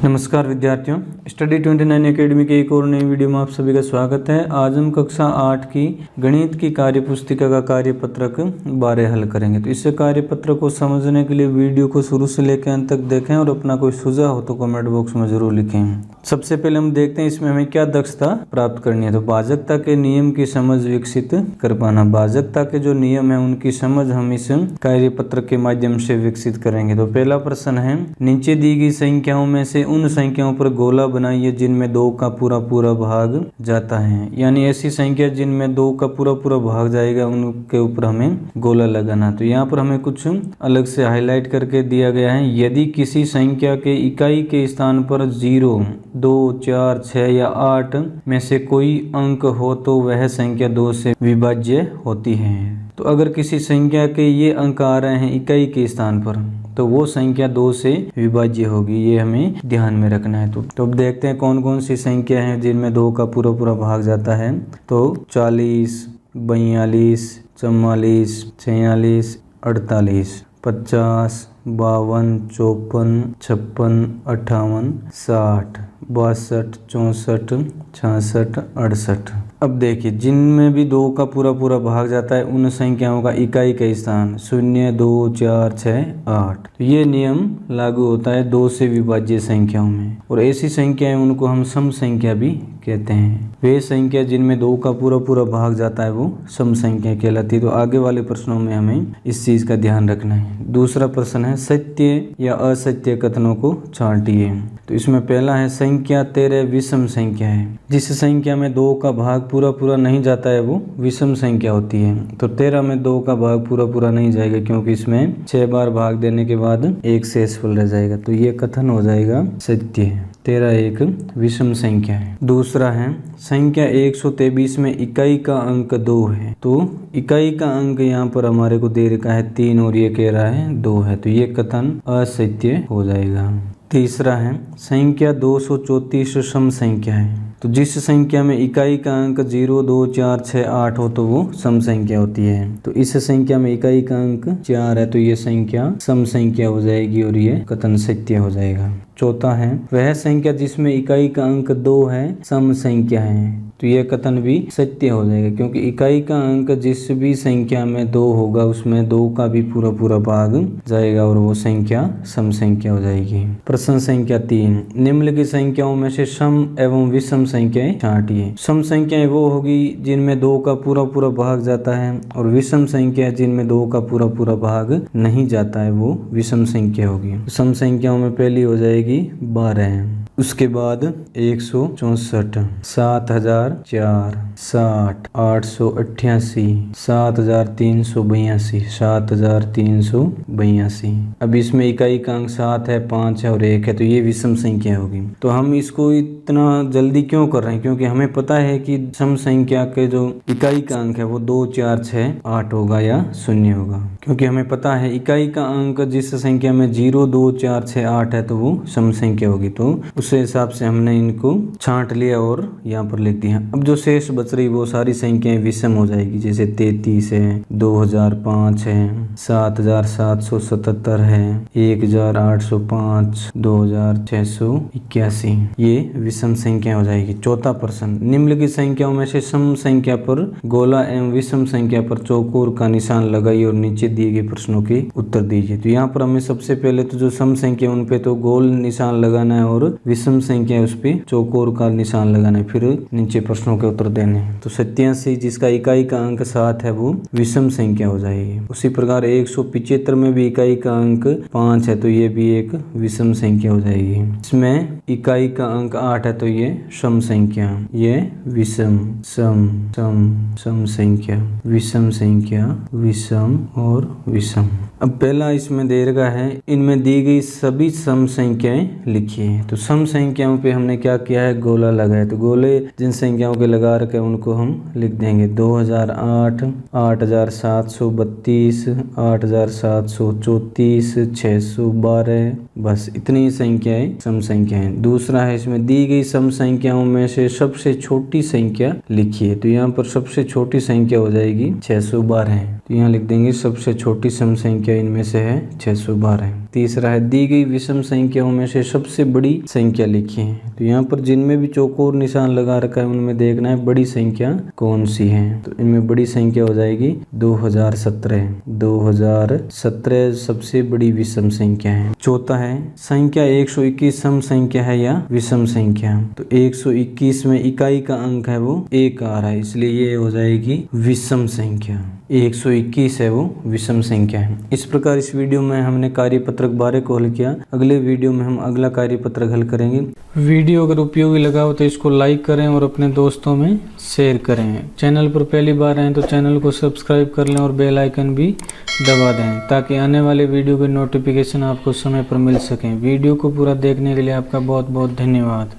नमस्कार विद्यार्थियों, study 29 academy के एक और नई वीडियो में आप सभी का स्वागत है। आज हम कक्षा 8 की गणित की कार्य पुस्तिका का कार्यपत्रक 12 हल करेंगे। तो इस कार्यपत्रक को समझने के लिए वीडियो को शुरू से लेकर अंत तक देखें और अपना कोई सुझाव हो तो कमेंट बॉक्स में जरूर लिखें। सबसे पहले हम देखते हैं इसमें हमें क्या दक्षता प्राप्त करनी है। तो भाजकता के नियम की समझ विकसित कर पाना। भाजकता के जो नियम है उनकी समझ हम इस कार्यपत्रक के माध्यम से विकसित करेंगे। तो पहला प्रश्न है, नीचे दी गई संख्याओं में से उन संख्याओं पर गोला बनाइए जिनमें 2 का पूरा पूरा भाग जाता है। यानी ऐसी संख्या जिनमें 2 का पूरा पूरा भाग जाएगा उनके ऊपर हमें गोला लगाना। तो यहाँ पर हमें कुछ अलग से हाईलाइट करके दिया गया है। यदि किसी संख्या के इकाई के स्थान पर 0, 2, 4, 6 या 8 में से कोई अंक हो तो वह संख्या 2 से विभाज्य होती है। तो अगर किसी संख्या के ये अंक आ रहे हैं इकाई के स्थान पर तो वो संख्या 2 से विभाज्य होगी। ये हमें ध्यान में रखना है। तो अब देखते हैं कौन कौन सी संख्या हैं जिनमें 2 का पूरा पूरा भाग जाता है। तो 40, 42, 44, 46, 48, 50, 52, 54, 56, 58, 60, 62, 64, 66, 68। अब देखिए जिनमें भी 2 का पूरा पूरा भाग जाता है उन संख्याओं का इकाई का स्थान 0, 2, 4, 6, 8। तो ये नियम लागू होता है 2 से विभाज्य संख्याओं में। और ऐसी संख्याएं उनको हम सम संख्या भी कहते हैं। वे संख्या जिनमें 2 का पूरा पूरा भाग जाता है वो सम संख्या कहलाती है। तो आगे वाले प्रश्नों में हमें इस चीज का ध्यान रखना है। दूसरा प्रश्न है, सत्य या असत्य कथनों को छांटिए। तो इसमें पहला है, संख्या 13 विषम संख्या है। जिस संख्या में 2 का भाग पूरा पूरा नहीं जाता है वो विषम संख्या होती है। तो 13 में 2 का भाग पूरा पूरा नहीं जाएगा क्योंकि इसमें 6 बार भाग देने के बाद एक शेषफल रह जाएगा। तो ये कथन हो जाएगा सत्य। 13 एक विषम संख्या है। दूसरा है, संख्या 123 में इकाई का अंक 2 है। तो इकाई का अंक यहाँ पर हमारे को दे रखा है 3 और ये कह रहा है 2 है। तो ये कथन असत्य हो जाएगा। तीसरा है, संख्या 234 सम संख्या है। तो जिस संख्या में इकाई का अंक 0, 2, 4, 6, 8 हो तो वो सम संख्या होती है। तो इस संख्या में इकाई का अंक 4 है तो ये संख्या सम संख्या हो जाएगी और ये कथन सत्य हो जाएगा। चौथा है, वह संख्या जिसमें इकाई का अंक 2 है सम संख्या है। तो यह कथन भी सत्य हो जाएगा क्योंकि इकाई का अंक जिस भी संख्या में 2 होगा उसमें 2 का भी पूरा पूरा भाग जाएगा और वो संख्या सम संख्या हो जाएगी। प्रश्न संख्या 3, निम्नलिखित संख्याओं में से सम एवं विषम संख्याएं छांटिए। सम संख्याएं वो होगी जिनमें 2 का पूरा पूरा भाग जाता है और विषम संख्या जिनमें 2 का पूरा पूरा भाग नहीं जाता है वो विषम संख्या होगी। सम संख्याओं में पहली हो जाएगी 12, उसके बाद 164, 7004, 60, 888, 7382, 7382। अब इसमें इकाई का अंक 7 है, 5 है और 1 है तो ये विषम संख्या होगी। तो हम इसको इतना जल्दी क्यों कर रहे हैं क्योंकि हमें पता है कि सम संख्या के जो इकाई का अंक है वो 2, 4, 6, 8 होगा या 0 होगा। क्योंकि हमें पता है इकाई का अंक जिस संख्या में 0, 2, 4, 6, 8 है तो वो सम संख्या होगी। तो उस हिसाब से हमने इनको छांट लिया और यहाँ पर लिख दिया। अब जो शेष बच रही वो सारी संख्याएं विषम हो जाएगी। जैसे 33 है, 2005 है, 7777 है, 1805, 2681, ये विषम संख्या हो जाएगी। चौथा प्रश्न, निम्नलिखित संख्याओं में से सम संख्या पर गोला एवं विषम संख्या पर चौकोर का निशान लगाइए और नीचे दिए गए प्रश्नों के उत्तर दीजिए। तो यहाँ पर हमें सबसे पहले तो जो सम संख्या उन पे तो गोल निशान लगाना है और विषम संख्या उस पे चौकोर का निशान लगाना है, फिर नीचे प्रश्नों के उत्तर देने हैं। तो 87 जिसका इकाई का अंक 7 है वो विषम संख्या हो जाएगी। उसी प्रकार 175 में भी इकाई का अंक 5 है तो ये भी एक विषम संख्या हो जाएगी। इसमें इकाई का अंक 8 है तो ये सम संख्या, ये विषम सम सम सम संख्या, विषम संख्या, विषम और विषम। अब पहला इसमें दे रखा है, इनमें दी गई सभी सम संख्याएं लिखिए। तो सम संख्याओं पे हमने क्या किया है, गोला लगाया। तो गोले जिन संख्याओं के लगा रखे हैं उनको हम लिख देंगे। 2008, 8732, 8734, 612, बस इतनी संख्याएं सम संख्याएं। दूसरा है, इसमें दी गई सम संख्याओं में से सबसे छोटी संख्या लिखिए। तो यहाँ पर सबसे छोटी संख्या हो जाएगी 612। तो यहाँ लिख देंगे सबसे छोटी सम संख्या इनमें से है 612। तीसरा है दी गई विषम संख्याओं में से सबसे बड़ी संख्या लिखिए। तो यहाँ पर जिनमें भी चौकोर निशान लगा रखा है उनमें देखना है बड़ी संख्या कौन सी है। तो इनमें बड़ी संख्या हो जाएगी 2017। 2017 सबसे बड़ी विषम संख्या है। चौथा है संख्या 121 सम संख्या है या विषम संख्या। तो 121 में इकाई का अंक है वो 1 आ रहा है, इसलिए ये हो जाएगी विषम संख्या। 121 है वो विषम संख्या है। इस प्रकार इस वीडियो में हमने कार्यपत्रक 12 को हल किया। अगले वीडियो में हम अगला कार्यपत्रक हल करेंगे। वीडियो अगर उपयोगी लगा हो तो इसको लाइक करें और अपने दोस्तों में शेयर करें। चैनल पर पहली बार आए तो चैनल को सब्सक्राइब कर लें और बेल आइकन भी दबा दें ताकि आने वाले वीडियो के नोटिफिकेशन आपको समय पर मिल सकें। वीडियो को पूरा देखने के लिए आपका बहुत बहुत धन्यवाद।